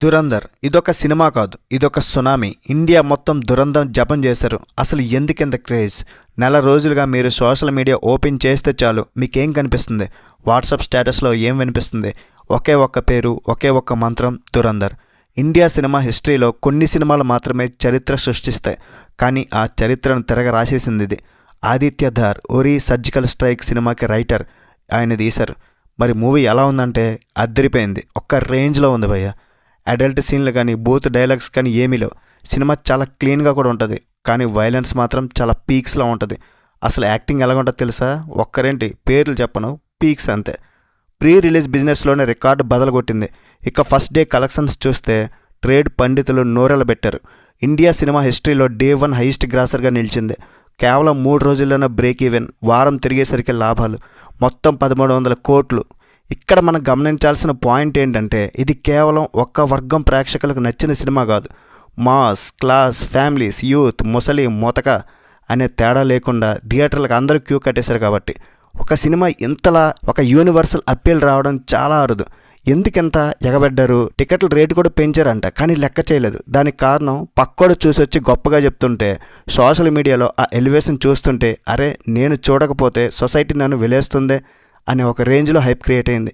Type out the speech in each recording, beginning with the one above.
దురంధర్ ఇదొక సినిమా కాదు, ఇదొక సునామీ. ఇండియా మొత్తం దురంధర్ జపం చేశారు. అసలు ఎందుకింత క్రేజ్? నెల రోజులుగా మీరు సోషల్ మీడియా ఓపెన్ చేస్తే చాలు మీకేం కనిపిస్తుంది? వాట్సాప్ స్టేటస్లో ఏం వినిపిస్తుంది? ఒకే ఒక్క పేరు, ఒకే ఒక్క మంత్రం, దురంధర్. ఇండియా సినిమా హిస్టరీలో కొన్ని సినిమాలు మాత్రమే చరిత్ర సృష్టిస్తాయి, కానీ ఆ చరిత్రను తిరగ రాసేసింది ఇది. ఆదిత్య ధార్ ఉరి సర్జికల్ స్ట్రైక్ సినిమాకి రైటర్ ఆయన తీశారు. మరి మూవీ ఎలా ఉందంటే అద్దరిపోయింది, ఒక్క రేంజ్లో ఉంది భయ్య. అడల్ట్ సీన్లు కానీ బూత్ డైలాగ్స్ కానీ ఏమీ లేవు. సినిమా చాలా క్లీన్గా కూడా ఉంటుంది, కానీ వైలెన్స్ మాత్రం చాలా పీక్స్లో ఉంటుంది. అసలు యాక్టింగ్ ఎలా ఉంటుందో తెలుసా? ఒక్కరేంటి పేర్లు చెప్పను, పీక్స్ అంతే. ప్రీ రిలీజ్ బిజినెస్లోనే రికార్డు బదలగొట్టింది. ఇక ఫస్ట్ డే కలెక్షన్స్ చూస్తే ట్రేడ్ పండితులు నోరెల పెట్టారు. ఇండియా సినిమా హిస్టరీలో డే 1 హైయెస్ట్ గ్రాసర్గా నిలిచింది. కేవలం 3 రోజుల్లోనే బ్రేక్ ఈవెన్, వారం తిరిగేసరికి లాభాలు మొత్తం 1300 కోట్లు. ఇక్కడ మనం గమనించాల్సిన పాయింట్ ఏంటంటే ఇది కేవలం ఒక్క వర్గం ప్రేక్షకులకు నచ్చిన సినిమా కాదు. మాస్, క్లాస్, ఫ్యామిలీస్, యూత్, ముసలి, మొతక అనే తేడా లేకుండా థియేటర్లకు అందరూ క్యూ కట్టేశారు. కాబట్టి ఒక సినిమా ఇంతలా ఒక యూనివర్సల్ అప్పీల్ రావడం చాలా అరుదు. ఎందుకెంత ఎగబడ్డారు? టికెట్ల రేటు కూడా పెంచారంట, కానీ లెక్క చేయలేదు. దానికి కారణం పక్కోడు చూసి వచ్చి గొప్పగా చెప్తుంటే సోషల్ మీడియాలో ఆ ఎలివేషన్ చూస్తుంటే అరే నేను చూడకపోతే సొసైటీ నన్ను వెలేస్తుందే అనే ఒక రేంజ్లో హైప్ క్రియేట్ అయింది.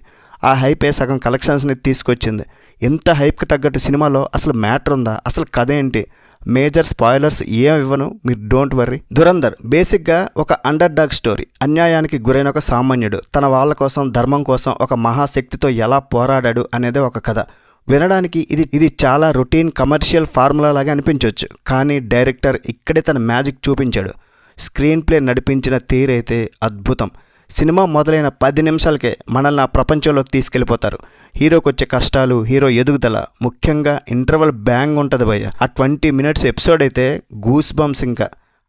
ఆ హైపే సగం కలెక్షన్స్ని తీసుకొచ్చింది. ఎంత హైప్కి తగ్గట్టు సినిమాలో అసలు మ్యాటర్ ఉందా? అసలు కథ ఏంటి? మేజర్ స్పాయిలర్స్ ఏం ఇవ్వను, మీరు డోంట్ వర్రీ. దురంధర్ బేసిక్గా ఒక అండర్ డాగ్ స్టోరీ. అన్యాయానికి గురైన ఒక సామాన్యుడు తన వాళ్ళ కోసం, ధర్మం కోసం ఒక మహాశక్తితో ఎలా పోరాడాడు అనేదే ఒక కథ. వినడానికి ఇది చాలా రొటీన్ కమర్షియల్ ఫార్ములా లాగా అనిపించవచ్చు, కానీ డైరెక్టర్ ఇక్కడే తన మ్యాజిక్ చూపించాడు. స్క్రీన్ ప్లే నడిపించిన తీరైతే అద్భుతం. సినిమా మొదలైన 10 నిమిషాలకే మనల్ని ఆ ప్రపంచంలోకి తీసుకెళ్ళిపోతారు. హీరోకి వచ్చే కష్టాలు, హీరో ఎదుగుదల, ముఖ్యంగా ఇంటర్వల్ బ్యాంగ్ ఉంటుంది భయ్య. ఆ 20 మినిట్స్ ఎపిసోడ్ అయితే గూస్ బంప్స్. ఇంకా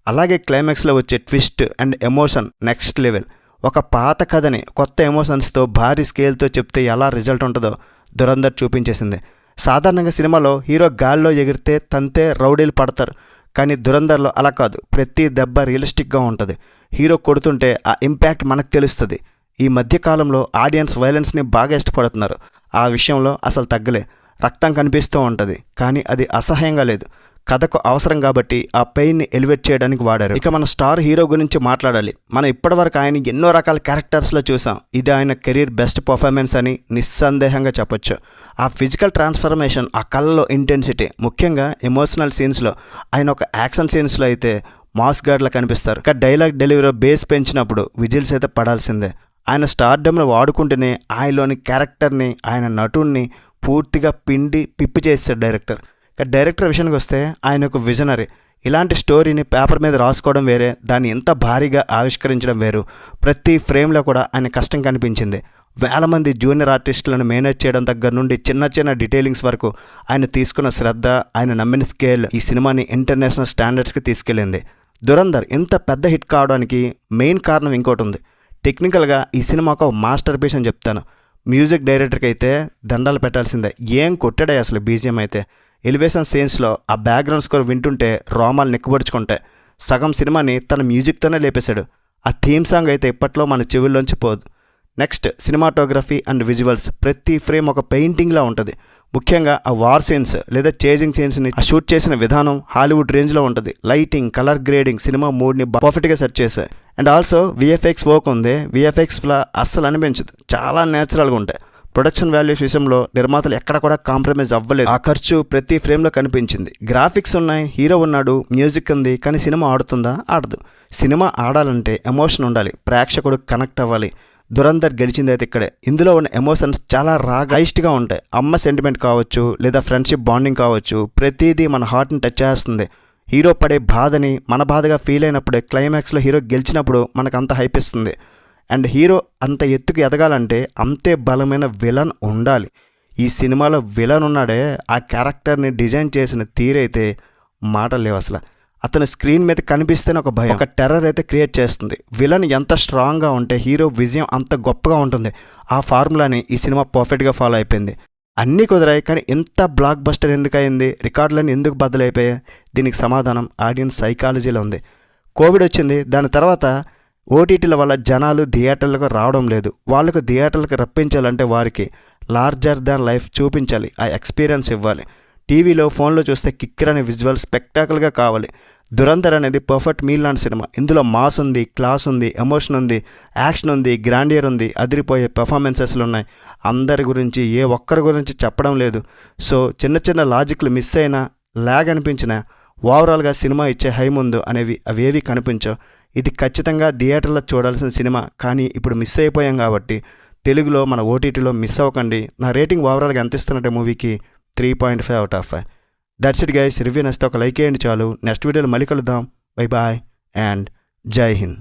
అలాగే క్లైమాక్స్లో వచ్చే twist and emotion next level. ఒక పాత కథని కొత్త ఎమోషన్స్తో భారీ స్కేల్తో చెప్తే ఎలా రిజల్ట్ ఉంటుందో దురంధర్ చూపించేసింది. సాధారణంగా సినిమాలో హీరో గాల్లో ఎగిరితే తంతే రౌడీలు పడతారు, కానీ దురంధర్లో అలా కాదు. ప్రతి దెబ్బ రియలిస్టిక్గా ఉంటుంది. హీరో కొడుతుంటే ఆ ఇంపాక్ట్ మనకు తెలుస్తుంది. ఈ మధ్యకాలంలో ఆడియన్స్ వైలెన్స్ని బాగా ఇష్టపడుతున్నారు. ఆ విషయంలో అసలు తగ్గలే. రక్తం కనిపిస్తూ ఉంటుంది, కానీ అది అసహ్యంగా లేదు. కథకు అవసరం కాబట్టి ఆ పెయిన్ని ఎలివేట్ చేయడానికి వాడారు. ఇక మన స్టార్ హీరో గురించి మాట్లాడాలి. మనం ఇప్పటివరకు ఆయన ఎన్నో రకాల క్యారెక్టర్స్లో చూసాం. ఇది ఆయన కెరీర్ బెస్ట్ పర్ఫార్మెన్స్ అని నిస్సందేహంగా చెప్పొచ్చు. ఆ ఫిజికల్ ట్రాన్స్ఫర్మేషన్, ఆ కళ్ళలో ఇంటెన్సిటీ, ముఖ్యంగా ఎమోషనల్ సీన్స్లో ఆయన ఒక యాక్షన్ సీన్స్లో అయితే మాస్ గార్డ్లా కనిపిస్తారు. ఇక డైలాగ్ డెలివరీ బేస్ పెంచినప్పుడు విజిల్స్ అయితే పడాల్సిందే. ఆయన స్టార్డమ్ను వాడుకుంటూనే ఆయనలోని క్యారెక్టర్ని, ఆయన నటుడిని పూర్తిగా పిండి పిప్పి చేస్తాడు డైరెక్టర్. ఇక డైరెక్టర్ విషయానికి వస్తే ఆయన ఒక విజనరీ. ఇలాంటి స్టోరీని పేపర్ మీద రాసుకోవడం వేరే, దాన్ని ఎంత భారీగా ఆవిష్కరించడం వేరు. ప్రతి ఫ్రేమ్లో కూడా ఆయన కష్టం కనిపించింది. వేల మంది జూనియర్ ఆర్టిస్టులను మేనేజ్ చేయడం దగ్గర నుండి చిన్న చిన్న డీటెయిలింగ్స్ వరకు ఆయన తీసుకున్న శ్రద్ధ, ఆయన నమ్మిన స్కేల్ ఈ సినిమాని ఇంటర్నేషనల్ స్టాండర్డ్స్కి తీసుకెళ్ళింది. దురంధర్ ఇంత పెద్ద హిట్ కావడానికి మెయిన్ కారణం ఇంకోటి ఉంది. టెక్నికల్గా ఈ సినిమా ఒక మాస్టర్ పీస్ అని చెప్తాను. మ్యూజిక్ డైరెక్టర్కి అయితే దండాలు పెట్టాల్సిందే. ఏం కొట్టాడే అసలు బీజిఎం అయితే. ఎలివేషన్ సీన్స్లో ఆ బ్యాక్గ్రౌండ్ స్కోర్ వింటుంటే రోమాలు నిక్కబడుచుకుంటాయి. సగం సినిమాని తన మ్యూజిక్తోనే లేపేశాడు. ఆ థీమ్ సాంగ్ అయితే ఇప్పట్లో మన చెవుల్లోంచి పోదు. Next cinematography and visuals. ప్రతి ఫ్రేమ్ ఒక పెయింటింగ్లా ఉంటుంది. ముఖ్యంగా ఆ వార్ సీన్స్ లేదా చేజింగ్ సీన్స్ని షూట్ చేసిన విధానం హాలీవుడ్ రేంజ్లో ఉంటుంది. లైటింగ్, కలర్ గ్రేడింగ్ సినిమా మూడ్ని పర్ఫెక్ట్గా సెట్ చేశాయి. అండ్ ఆల్సో విఎఫ్ఎక్స్ వర్క్ ఉంది. విఎఫ్ఎక్స్లా అస్సలు అనిపించదు, చాలా న్యాచురల్గా ఉంటాయి. ప్రొడక్షన్ వాల్యూస్ విషయంలో నిర్మాతలు ఎక్కడ కూడా కాంప్రమైజ్ అవ్వలేదు. ఆ ఖర్చు ప్రతి ఫ్రేమ్లో కనిపించింది. గ్రాఫిక్స్ ఉన్నాయి, హీరో ఉన్నాడు, మ్యూజిక్ ఉంది, కానీ సినిమా ఆడుతుందా? ఆడదు. సినిమా ఆడాలంటే ఎమోషన్ ఉండాలి, ప్రేక్షకుడు కనెక్ట్ అవ్వాలి. దురంధర్ గెలిచిందైతే ఇక్కడే. ఇందులో ఉన్న ఎమోషన్స్ చాలా హైస్ట్గా ఉంటాయి. అమ్మ సెంటిమెంట్ కావచ్చు, లేదా ఫ్రెండ్షిప్ బాండింగ్ కావచ్చు, ప్రతిదీ మన హార్ట్ని టచ్ చేస్తుంది. హీరో పడే బాధని మన బాధగా ఫీల్ అయినప్పుడే క్లైమాక్స్లో హీరో గెలిచినప్పుడు మనకు అంత హైప్ ఇస్తుంది. అండ్ హీరో అంత ఎత్తుకు ఎదగాలంటే అంతే బలమైన విలన్ ఉండాలి. ఈ సినిమాలో విలన్ ఉన్నాడే, ఆ క్యారెక్టర్ని డిజైన్ చేసిన తీరైతే మాటలు లేవు అసలు. అతను స్క్రీన్ మీద కనిపిస్తేనే ఒక భయం, ఒక టెర్రర్ అయితే క్రియేట్ చేస్తుంది. విలన్ ఎంత స్ట్రాంగ్గా ఉంటే హీరో విజయం అంత గొప్పగా ఉంటుంది. ఆ ఫార్ములాని ఈ సినిమా పర్ఫెక్ట్గా ఫాలో అయిపోయింది. అన్నీ కుదిరాయి, కానీ ఎంత బ్లాక్ బస్టర్ ఎందుకు అయింది? రికార్డులన్నీ ఎందుకు బద్దలైపోయాయి? దీనికి సమాధానం ఆడియన్స్ సైకాలజీలో ఉంది. కోవిడ్ వచ్చింది, దాని తర్వాత ఓటీటీల వల్ల జనాలు థియేటర్లకు రావడం లేదు. వాళ్ళకు థియేటర్లకు రప్పించాలంటే వారికి లార్జర్ దాన్ లైఫ్ చూపించాలి, ఆ ఎక్స్పీరియన్స్ ఇవ్వాలి. టీవీలో ఫోన్లో చూస్తే కిక్కర్ విజువల్ స్పెక్టాకుల్గా కావాలి. దురంధర్ అనేది పర్ఫెక్ట్ మీల్ లాంటి సినిమా. ఇందులో మాస్ ఉంది, క్లాస్ ఉంది, ఎమోషన్ ఉంది, యాక్షన్ ఉంది, గ్రాండియర్ ఉంది, అదిరిపోయే పెర్ఫార్మెన్సెస్లు ఉన్నాయి. అందరి గురించి ఏ ఒక్కరి గురించి చెప్పడం లేదు. సో చిన్న చిన్న లాజిక్లు మిస్ అయినా, ల్యాగ్ అనిపించినా ఓవరాల్గా సినిమా ఇచ్చే హై ముందు అవేవి కనిపించవు. ఇది ఖచ్చితంగా థియేటర్లో చూడాల్సిన సినిమా, కానీ ఇప్పుడు మిస్ అయిపోయాం కాబట్టి తెలుగులో మన ఓటీటీలో మిస్ అవ్వకండి. నా రేటింగ్ ఓవరాల్గా ఎంత ఇస్తున్నట్టే మూవీకి 3.5 out of 5. That's it guys. Review నచ్చితే ఒక లైక్ చేయండి చాలు. నెక్స్ట్ వీడియోలో మళ్ళీ కలుద్దాం. బై బాయ్ అండ్ జై హింద్.